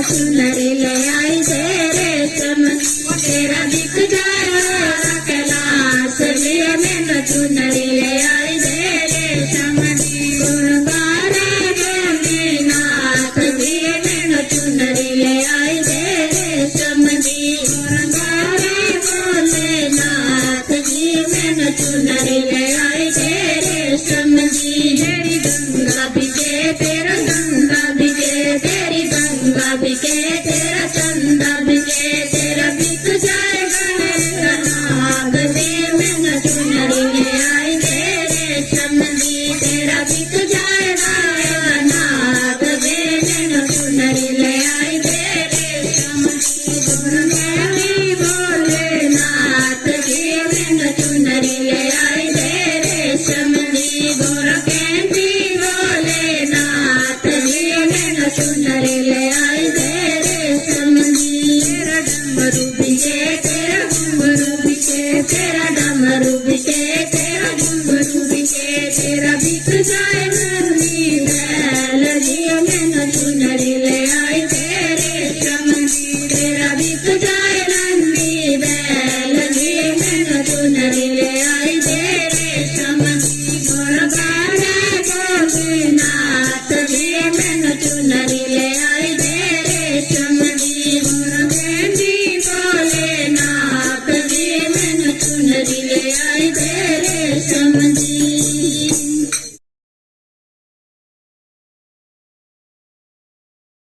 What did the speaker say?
चुनरी ले आई दे रेशम तेरा दिख जाए कैलाश लिए मैंने चुनरी ले आई दे रेशम गुणगारे गोपीनाथ लिए मैंने चुनरी ले आई दे रेशम गुणगारे भोलेनाथ जी मैंने चुनरी ले आई दे रेशम तेरी गंगा बिके तेरा गंगा बिके तेरी गंगा बिके तेरा चंदा बिके तेरा बिक जाएगा मेरा नाग दे मैंने चुनरी ले आई दे रेशम तेरा बिक जाएगा मेरा नाग दे मैंने चुनरी ले आई दे रेशम गुण में भोलेनाथ जी मैंने चुनरी ले आई दे रेशम गोर कैंती भोलेनाथ जी मैंने चुनरी ले आई दे रेशम तेरा डमरू बिके तेरा घुंघरू बिके तेरा डमरू बिके तेरा घुंघरू बिके तेरा बिक जाए नंदी बैल जी मैंने चुनरी ले आई दे रेशम तेरा बिक जाए नंदी बैल जी मैंने चुनरी ले आई दे रेशम गोपीनाथ जी मैंने चुनरी ले आई दे रेशम भोलेनाथ जी मैंने चुनरी ले आई दे रेशम